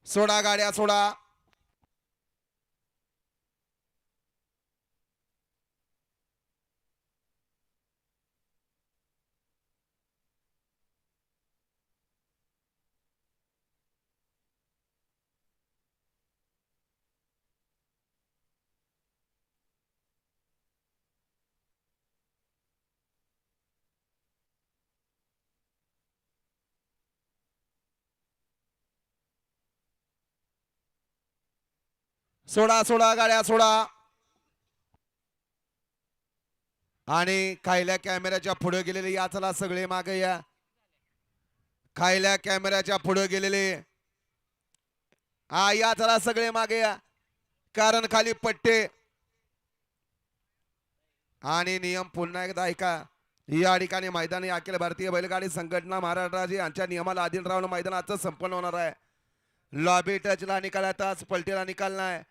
सोडा गाड्या सोडा. सोडा सोडा गाड्या सोडा. आणि खायल्या कॅमेऱ्याच्या पुढे गेलेले या चला सगळे मागे या. खायल्या कॅमेऱ्याच्या पुढे गेलेले हा या चला सगळे मागे या. कारण खाली पट्टे. आणि नियम पुन्हा एकदा ऐका. या ठिकाणी मैदानी अखिल भारतीय बैलगाडी संघटना महाराष्ट्र राज्य यांच्या नियमाला अधीन राहून मैदानाचं संपन्न होणार आहे. लॉबी टचला निकाल तास पलटीला निकाल नाही.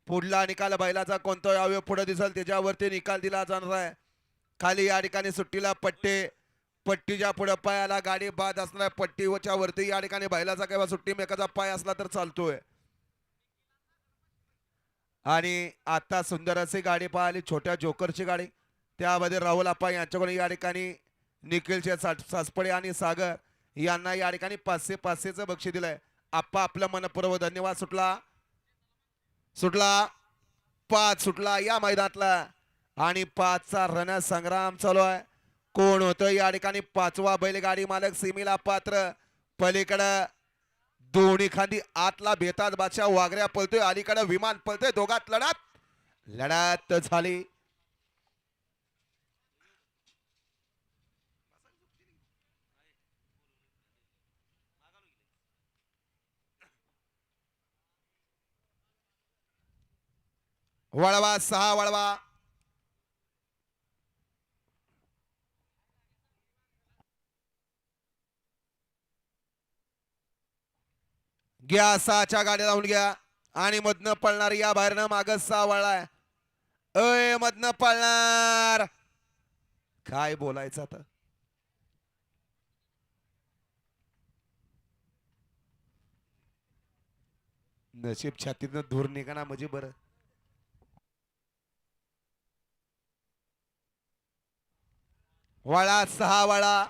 पुढला निकाल बैलाचा कोणता अवयव पुढे दिसेल त्याच्यावरती निकाल दिला जाणार आहे. खाली या ठिकाणी सुट्टीला पट्टे. पट्टीच्या पुढे पायाला गाडी बाद असणार. पट्टीच्या वरती या ठिकाणी बैलाचा किंवा सुट्टी मेकाचा पाय असला तर चालतोय. आणि आता सुंदर अशी गाडी पाहिली छोट्या जोकरची गाडी. त्यामध्ये राहुल आप्पा यांच्याकडून या ठिकाणी निखिलचे सासपडे आणि सागर यांना या ठिकाणी 500 बक्षीस दिलंय. आप्पा आपलं मनपूर्वक धन्यवाद. सुटला सुटला 5 सुटला या मैदानातला. आणि 5चा रणसंग्राम चालू आहे. कोण होतं या ठिकाणी 5वा बैलगाडी मालक सीमेला पात्र. पलीकडं दोन्ही खांदी आतला बेताज बादशाह वागऱ्या पळतोय. अलीकडे विमान पळतोय. दोघात लढत झाली. वळवा 6 वळवा. घ्या 6च्या गाड्या लावून घ्या. आणि मधनं पळणार या बाहेरनं मागं 6 वळलाय. अय मधनं पळणार. काय बोलायचं आता. नशीब छातीतनं धूर निघाना म्हणजे बरं. वळा 6 वळा.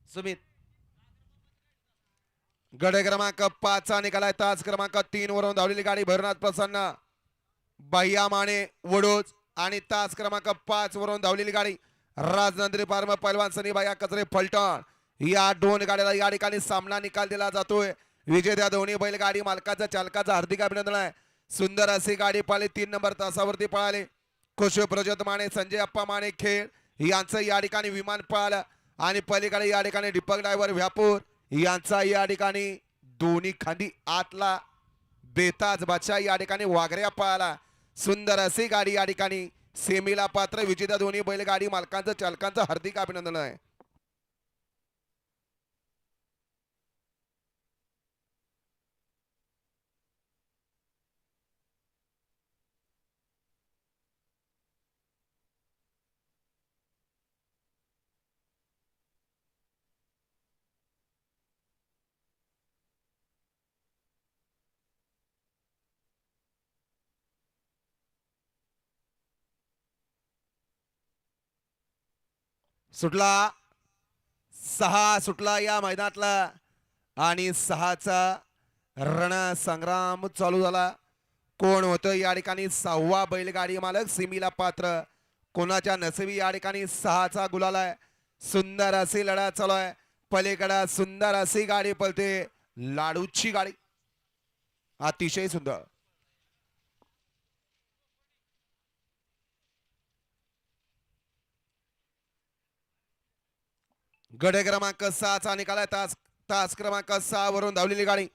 सुमित गडे क्रमांक 5चा निकालाय. तास क्रमांक 3 वरून धावलेली गाडी भरनाथ प्रसन्न बाह्या माने वडोज. आणि तास क्रमांक 5 वरून धावलेली गाडी राजनंद्री फार्म पैलवान सनीबाया कचरे फलटण. या दोन गाड्याला या ठिकाणी सामना निकाल दिला जातोय. विजेत्या दोन्ही बैलगाडी मालकाचा चालकाचा हार्दिक अभिनंदन आहे. सुंदर अशी गाडी पळाली. 3 नंबर तासावरती पळाली. खुशी प्रजोत माने संजय अप्पा माने खेळ यांचं या ठिकाणी विमान पळालं. आणि पलीकडे या ठिकाणी दीपक ड्रायव्हर व्यापूर यांचा या ठिकाणी दोन्ही खांदी आतला बेताज बादशाह या ठिकाणी वाघऱ्या पळाला. सुंदर अशी गाडी या ठिकाणी सेमीला पात्र. विजेत्या दोन्ही बैलगाडी मालकांचं चालकांचं हार्दिक अभिनंदन आहे. सुटला 6 सुटला या मैदानातला. आणि 6चा रणसंग्राम चालू झाला. कोण होतं या ठिकाणी 6वा बैलगाडी मालक सीमीला पात्र. कोणाच्या नसबी या ठिकाणी 6चा गुलाल आहे. सुंदर अशी लढा चालू आहे. पलीकडे सुंदर अशी गाडी पळते. लाडूची गाडी अतिशय सुंदर. गडे क्रमांक 6चा निकाल तास तास क्रमांक 6 वरून धावलेली गाडी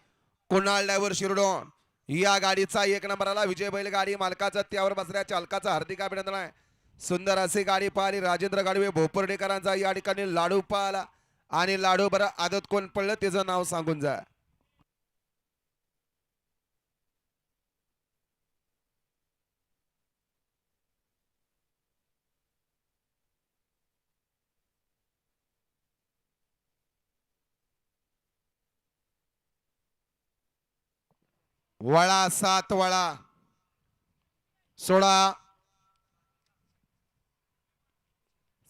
कुणाल ड्रायव्हर शिरडोन या गाडीचा 1 नंबरला विजय बैल गाडी मालकाचा त्यावर बसल्या चालकाचा हार्दिक अभिनंदन आहे. सुंदर अशी गाडी पाहिली. राजेंद्र गाडवे भोपर्डेकरांचा या ठिकाणी लाडू पाहिला. आणि लाडू बरं आदत कोण पडलं त्याचं नाव सांगून जा. वळा 7 वळा 16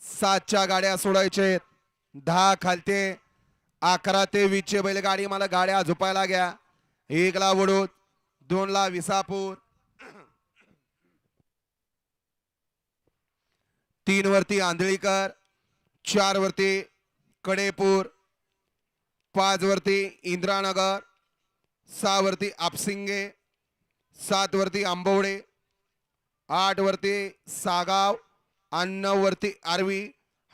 7च्या गाड्या सोडायचे 10 खालते 11 ते 20 चे बैलगाडी मला गाड्या झोपायला घ्या 1 ला वडूद 2 ला विसापूर 3 वरती आंधळीकर 4 वरती कडेपूर 5 वरती इंद्रानगर 6 वरती आपसिंगे 7 वरती आंबवडे 8 वरती सागाव आणि 9 वरती आरवी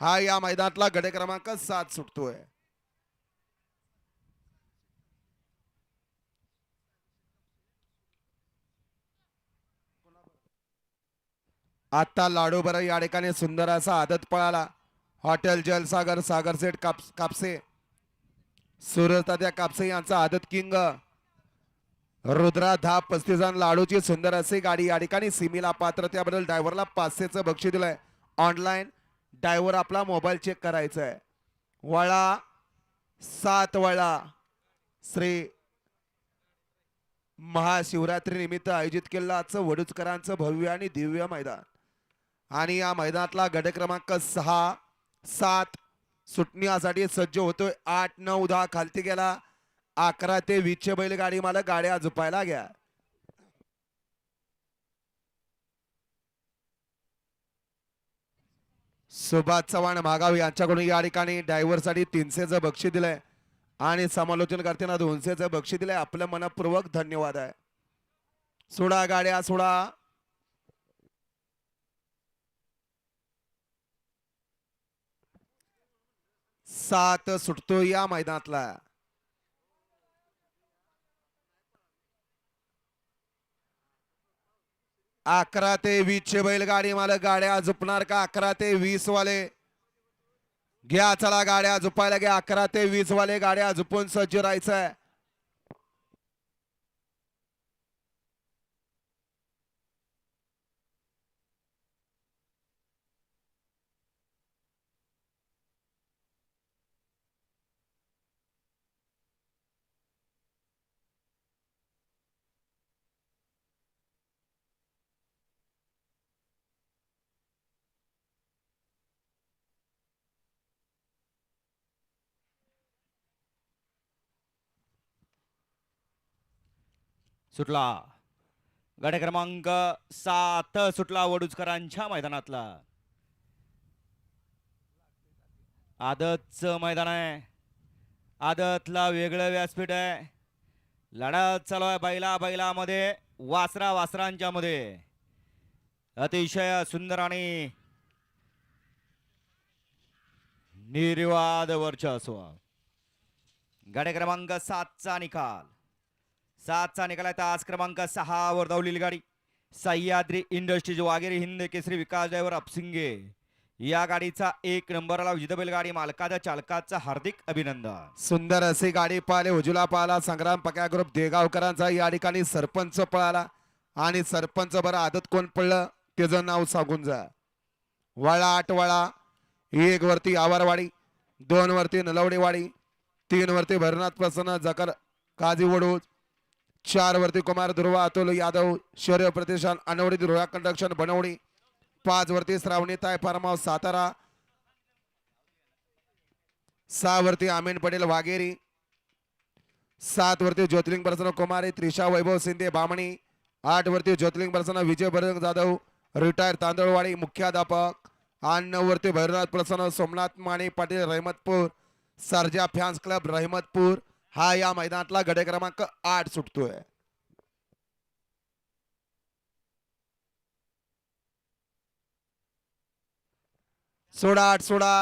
हा या मैदानातला गडे क्रमांक 7 सुटतोय. आता लाडूबर या ठिकाणी सुंदर असा आदत पळाला. हॉटेल जलसागर सागरसेठ कापसे सूरजतात्या कापसे यांचा आदत किंग रुद्रा 10-35 लाडूची सुंदर अशी गाडी या ठिकाणी सिमीला पात्र त्याबद्दल ड्रायव्हरला 500चं बक्षीस दिलंय. ऑनलाईन ड्रायव्हर आपला मोबाईल चेक करायचा आहे. वळा 7 वळा श्री महाशिवरात्री निमित्त आयोजित केलेलं आजचं वडूजकरांचं भव्य आणि दिव्य मैदान आणि या मैदानातला गट क्रमांक 6-7 सुटण्यासाठी सज्ज होतोय. 8 9 10 खालती गेला 11 ते 20 चे बैलगाडी मला गाड्या झुपायला घ्या. सुभाष चव्हाण मागाव यांच्याकडून या ठिकाणी ड्रायव्हरसाठी 300चं बक्षीस दिलंय आणि समालोचन करताना 200चं बक्षीस दिलंय. आपलं मनपूर्वक धन्यवाद आहे. सोडा गाड्या सोडा 7 सुटतो या मैदानातला. 11 ते 20 चे बैलगाडी मालक गाड्या झुपणार का? 11 ते 20 वाले घ्या चला गाड्या झुपायला घ्या. 11 ते 20 वाले गाड्या झुपून सज्ज राहायचंय. सुटला गट क्रमांक 7 सुटला वडूजकरांच्या मैदानातला. आदतचं मैदान आहे. आदतला वेगळं व्यासपीठ आहे. लढत चालू आहे बैला बैलामध्ये वासरा वासरांच्या मध्ये. अतिशय सुंदर आणि निर्वाद वर्चस्व. गट क्रमांक 7चा निकाल 7चा निकाल आहे. तास क्रमांक 6 वर धावलेली गाडी सह्याद्री इंडस्ट्रीज वागेरी हिंद केसरी विकास ड्रायव्हर अपसिंगे या गाडीचा 1 नंबरला विजेता बैलगाडी मालकाचा चालकाचा हार्दिक अभिनंदन. सुंदर अशी गाडी पाहिले. उजला पाला संग्राम पक्या ग्रुप देगावकरांचा या ठिकाणी सरपंच पळाला आणि सरपंच बरं आदत कोण पडलं त्याचं नाव सांगून जा. वळा 8 वळा 1 वरती आवारवाडी 2 वरती नलवडेवाडी 3 वरती भरनाथ प्रसन्न जकर काजी वडूज 4 वरती कुमार ध्रुवा अतुल यादव शौर्य प्रतिष्ठान अनवडी ध्रुवा कंडक्शन बनवडी 5 वरती श्रावणी ताय फार्म हाऊस सातारा 6 वरती आमीन पटेल वाघेरी 7 वरती ज्योतिर्लिंग प्रसन्न कुमारी त्रिशा वैभव शिंदे बामणी 8 वरती ज्योतिर्लिंग प्रसन्न विजय बजरंग जाधव रिटायर तांदळवाडी मुख्याध्यापक आणि 9 वरती भैरवनाथ प्रसन्न सोमनाथ माने पाटील रहमतपूर सर्जा फॅन्स क्लब रहमतपूर हा या मैदानातला गडे क्रमांक 8 सुटतोय. सोडा 8 सोडा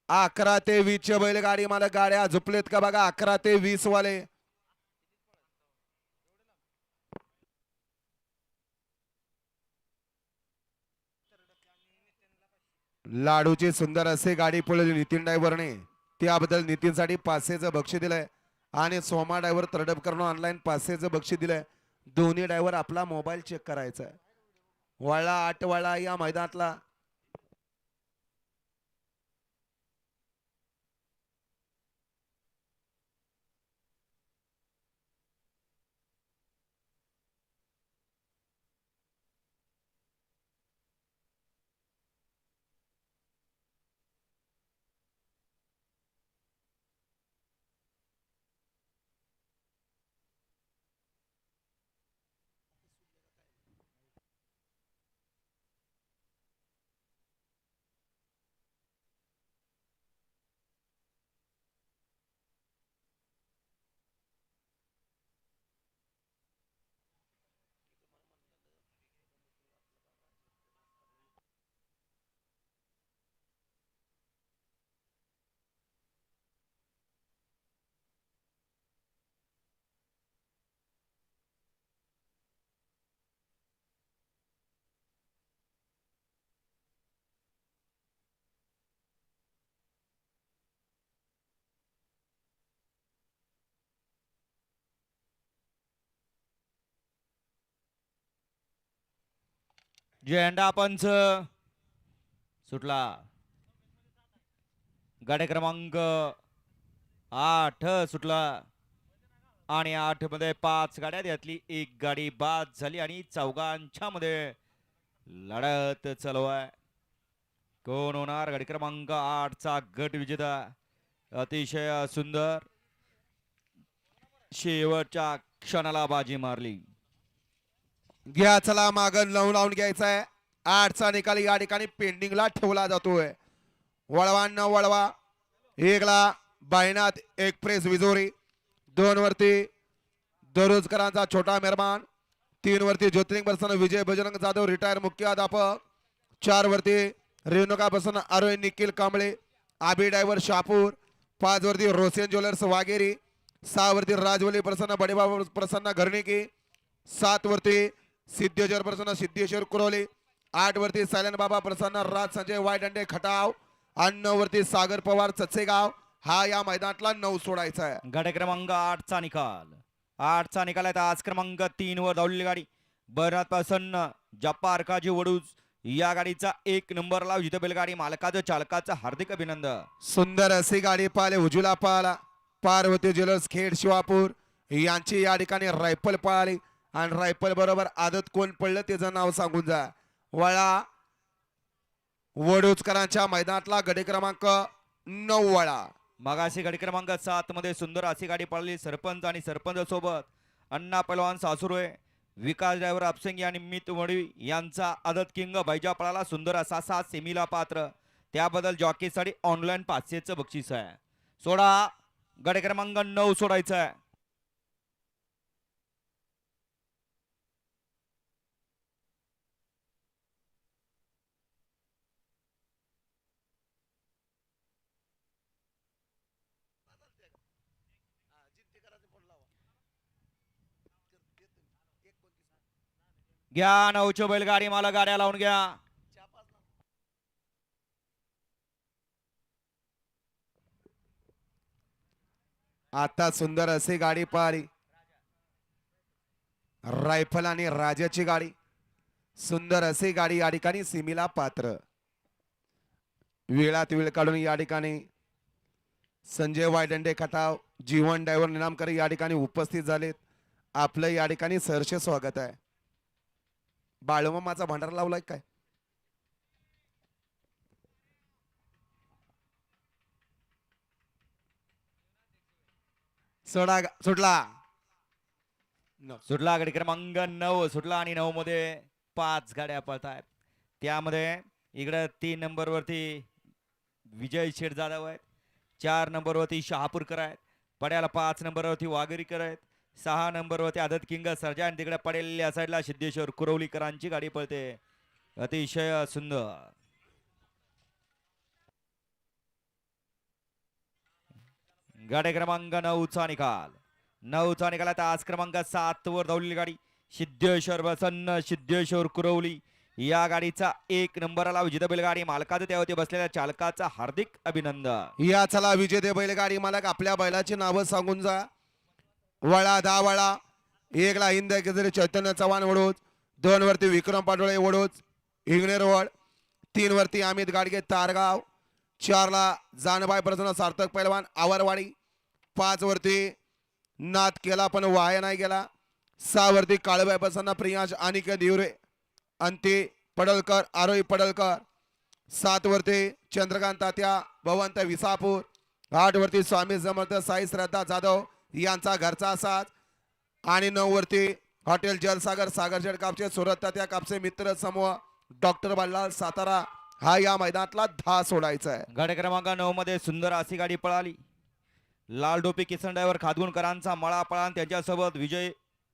11 ते 20 चे बैलगाडी मला गाड्या झुपलेत का बघा. 11 ते 20 वाले लाडूची सुंदर असे गाडी पळवली नितीन ड्रायव्हरने त्याबद्दल नितीनसाठी 500चं बक्षीस दिलंय आणि सोमा ड्रायव्हर तडपकरनं ऑनलाईन 500चं बक्षीस दिलंय. दोन्ही ड्रायव्हर आपला मोबाईल चेक करायचा आहे. वळा 8 वळा या मैदानातला झेंडा पंच सुटला. गाडी क्रमांक 8 सुटला आणि 8 मध्ये 5 गाड्या, यातली एक गाडी बाद झाली आणि चौघांच्या मध्ये लढत चालू आहे. कोण होणार गाडी क्रमांक 8 चा गट विजेता. अतिशय सुंदर शेवटच्या क्षणाला बाजी मारली. घ्या चला मागं लावून घ्यायचा आहे. 8चा निकाल या ठिकाणी पेंडिंगला ठेवला जातोय. वळवा न वळवा. एकला बायनाथ एक्सप्रेस विजोरी, 2 वरती दरोजकरांचा छोटा मेहरबान, 3 वरती ज्योतिर्लिंग प्रसन्न विजय बजरंग जाधव रिटायर मुख्याध्यापक, 4 वरती रेणुका प्रसन्न आरोही निखिल कांबळे आबी ड्रायव्हर शहापूर, 5 वरती रोसेन ज्वेलर्स वाघेरी, 6 वरती राजवली प्रसन्न बडेबाबा प्रसन्न घरणिकी, 7 वरती सिद्धेश्वर प्रसन्न सिद्धेश्वर कुरोली, 8 वरती सायलन बाबा प्रसन्न राज संजय वायदंडे खटाव आणि 9 वरती सागर पवार चचेगाव. हा या मैदानातला 9 सोडायचा आहे. गाडी क्रमांक 8 चा निकाल. 8 चा निकाल आहे. आज क्रमांक 3 वर धावलेली गाडी बरनाथ प्रसन्न जप्पा अर्काजी वडूज या गाडीचा 1 नंबर लाव जिथे बैलगाडी मालकाचं चालकाचं हार्दिक अभिनंदन. सुंदर अशी गाडी पाहिले उजूला पाहिला. पार्वती ज्वेलर्स खेड शिवापूर यांची या ठिकाणी रायफल पळाली आणि रायफल बरोबर आदत कोण पडलं त्याचं नाव सांगून जा. वळा वडूजकरांच्या मैदानातला गडी क्रमांक 9 वळा. मगाशी गाडी क्रमांक 7 मध्ये सुंदर अशी गाडी पळाली. सरपंच आणि सरपंच सोबत अण्णा पहलवान सासुरोळे, विकास ड्रायव्हर अपसिंग आणि मित वडवी यांचा आदत किंग बैजा पळाला. सुंदर असा 7 सेमीला पात्र. त्याबद्दल जॉकीसाठी ऑनलाईन 500चं बक्षीस आहे. सोडा गाडी क्रमांक 9 सोडायचा आहे. घ्या 9ची बैलगाडी मला गाड्या लावून घ्या. आता सुंदर अशी गाडी पाहिली. रायफल आणि राजाची गाडी. सुंदर अशी गाडी या ठिकाणी सिमीला पात्र. वेळात वेळ काढून या ठिकाणी संजय वायदंडे खटाव जीवन ड्रायव्हर निनामकर या ठिकाणी उपस्थित झालेत. आपलं या ठिकाणी सहर्ष स्वागत आहे. बाळूमामाचा भंडारा लावलाय काय? सुटला सुटला गाडी क्रमांक 9 सुटला आणि 9 मध्ये 5 गाड्या पळतायत. त्यामध्ये इकडे 3 नंबर वरती विजय शेठ जाधव आहेत, 4 नंबर वरती शहापूरकर आहेत, पड्याला 5 नंबर वरती वाघेरीकर आहेत, 6 नंबर वरती आदत किंग सर्जा आणि तिकडे पडेल या साईडला सिद्धेश्वर कुरवलीकरांची गाडी पळते. अतिशय सुंदर गाडी क्रमांक 9चा निकाल. 9चा निकाल आता आज क्रमांक 7 वर धावलेली गाडी सिद्धेश्वर प्रसन्न सिद्धेश्वर कुरवली या गाडीचा 1 नंबरला विजेता बैलगाडी मालकाचं त्यावरती बसलेल्या चालकाचा हार्दिक अभिनंदन. या चला विजेते बैलगाडी मालक आपल्या बैलाची नावं सांगून जा. वळा 10 वळा. 1 ला हिंद केसरी चैतन्य चव्हाण वडोज, 2 वरती विक्रम पाटोळे वडोज हिंगणेर वड, 3 वरती अमित गाडगे तारगाव, 4 ला जानबाई प्रसन्न सार्थक पैलवान आवरवाडी, 5 वरती नाथ केला पण वाया नाही गेला, 6 वरती काळबाई प्रसन्न प्रियांश अनिकेत दिवरे अंती पडळकर आरोही पडळकर, 7 वरती चंद्रकांत तात्या भवंत विसापूर, 8 वरती स्वामी समर्थ साई श्रद्धा जाधव यांचा घरचा साथ आणि 9 वरती हॉटेल जलसागर सागरशेठ कापसे सुरत तात्या कापसे मित्र समूह डॉक्टर बल्लाल सातारा. हा या मैदानातला 10 सोडायचा आहे. गाडी क्रमांक 9 मध्ये सुंदर अशी गाडी पळाली. लाल डोपी किसन ड्रायव्हर खादगुणकरांचा मळा पळा त्यांच्यासोबत विजय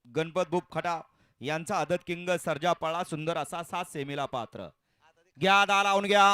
गणपत बुक खटा यांचा आदत किंग सर्जा पळा. सुंदर असा 7 सेमीला पात्र. घ्या दा लावून घ्या.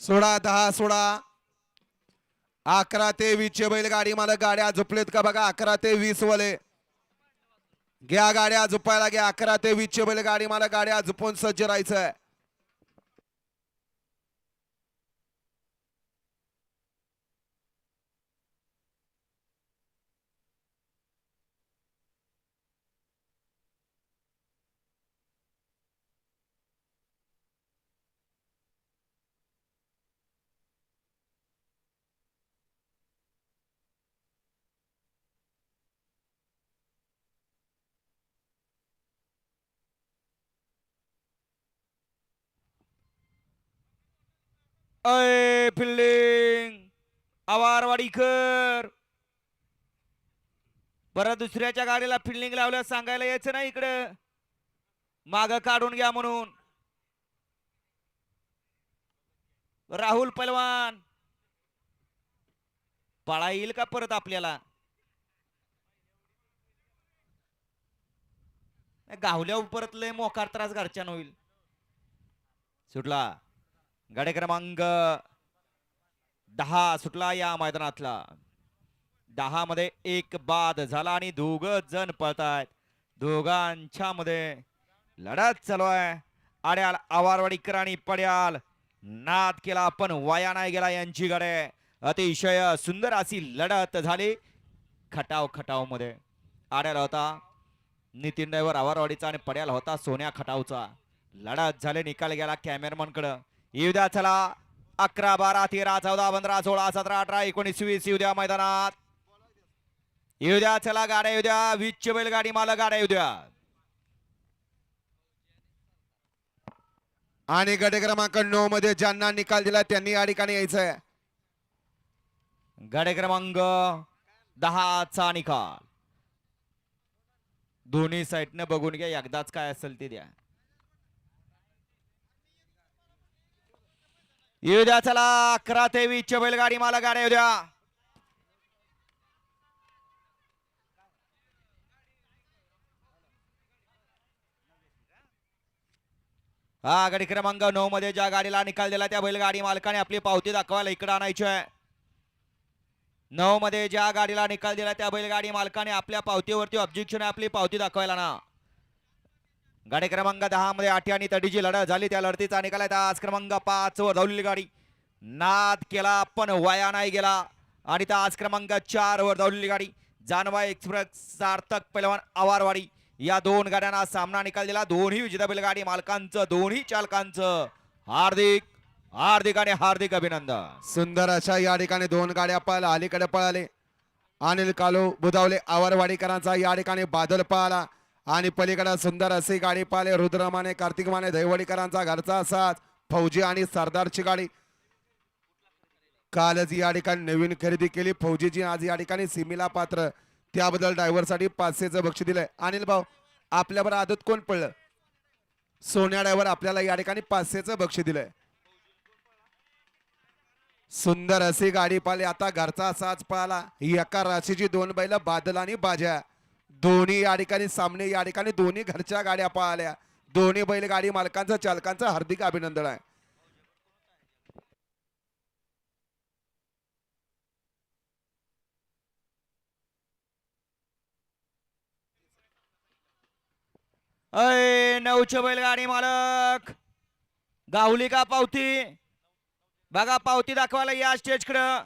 सोळा 10 सोळा 11 ते 20 चे बैलगाडी मालक गाड्या झोपलेत का बघा. 11 ते 20 वाले घ्या गाड्या झोपायला घ्या. 11 ते 20 चे बैलगाडी मालक गाड्या झोपून सज्ज राहायचंय. अय फिल्डिंग आवारवाडीकर. परत दुसऱ्याच्या गाडीला फिल्डिंग लावल्या सांगायला यायचं नाही इकडं. माग काढून घ्या म्हणून. राहुल पहलवान पळा येईल का परत आपल्याला. गावल्या परत लय मोकार त्रास घरच्यानं होईल. सुटला गाडी क्रमांक 10 सुटला या मैदानातला. 10 मध्ये एक बाद झाला आणि दोघ जण पळतायत. दोघांच्या मध्ये लढत चालू आहे. आड्याल आवारवाडीकर आणि पड्याल नाद केला पण वाया नाही गेला यांची गाडी. अतिशय सुंदर अशी लढत झाली खटाव खटाव मध्ये. आड्याला होता नितीन ड्रायव्हर आवारवाडीचा आणि पड्याल होता सोन्या खटावचा. लढत झाले निकाल गेला कॅमेरामन कडे. येऊ द्या चला 11 12 13 14 15 16 17 18 19 20 येऊ द्या मैदानात. येऊ द्या चला गाड्या येऊ द्या. 20 चे बैलगाडी मालक गाड्या येऊ द्या. आणि गट क्रमांक 9 मध्ये ज्यांना निकाल दिला त्यांनी या ठिकाणी यायचंय. गाडी क्रमांक 10 चा निकाल. दोन्ही साईडने बघून घ्या एकदाच काय असेल ते द्या. येऊ द्या चला 11 ते 20 चे बैलगाडी मालक गाड्या येऊ द्या. हा गाडी क्रमांक 9 मध्ये ज्या गाडीला निकाल दिला त्या बैलगाडी मालकाने आपली पावती दाखवायला इकडे आणायची आहे. 9 मध्ये ज्या गाडीला निकाल दिला त्या बैलगाडी मालकाने आपल्या पावतीवरती ऑब्जेक्शन आपली पावती दाखवायला ना. गाडी क्रमांक 10 मध्ये आठी आणि तडीची लढत झाली. त्या लढतीचा निकाल आहे तास क्रमांक 5 वर धावलेली गाडी नाद केला पण वाया नाही गेला. आणि तास क्रमांक 4 वर धावलेली गाडी जानवा एक्सप्रेस सार्थक पहलवान आवारवाडी या दोन गाड्यांना सामना निकाल दिला. दोन्ही विजेता बैलगाडी मालकांचं दोन्ही चालकांचं हार्दिक हार्दिक आणि हार्दिक अभिनंदन. सुंदर अशा या ठिकाणी 2 गाड्या पळाल्या. अलीकडे पळाले अनिल कालू बुधावले आवारवाडीकरांचा या ठिकाणी बादल पळाला. आणि पलीकडे सुंदर अशी गाडी पाहिले रुद्रमाने कार्तिक माने दहिवडीकरांचा घरचा साथ फौजी आणि सरदारची गाडी. कालच या ठिकाणी नवीन खरेदी केली फौजीची. आज या ठिकाणी सीमेला पात्र त्याबद्दल ड्रायव्हरसाठी 500चं बक्षीस दिलंय. अनिल भाऊ आपल्यावर आदत कोण पडलं. सोन्या ड्रायव्हर आपल्याला या ठिकाणी 500चं बक्षीस दिलंय. सुंदर अशी गाडी पाहिली. आता घरचा साज पळाला. एका राशीची 2 बैल बादल आणि बाज्या दोन्ही या ठिकाणी सामने या ठिकाणी दोन्ही घरच्या गाड्या पळाल्या. दोन्ही बैलगाडी मालकांचं चालकांचं हार्दिक अभिनंदन आहे. अय 9चे बैलगाडी मालक गावली का पावती बघा. पावती दाखवायला या स्टेजकडं.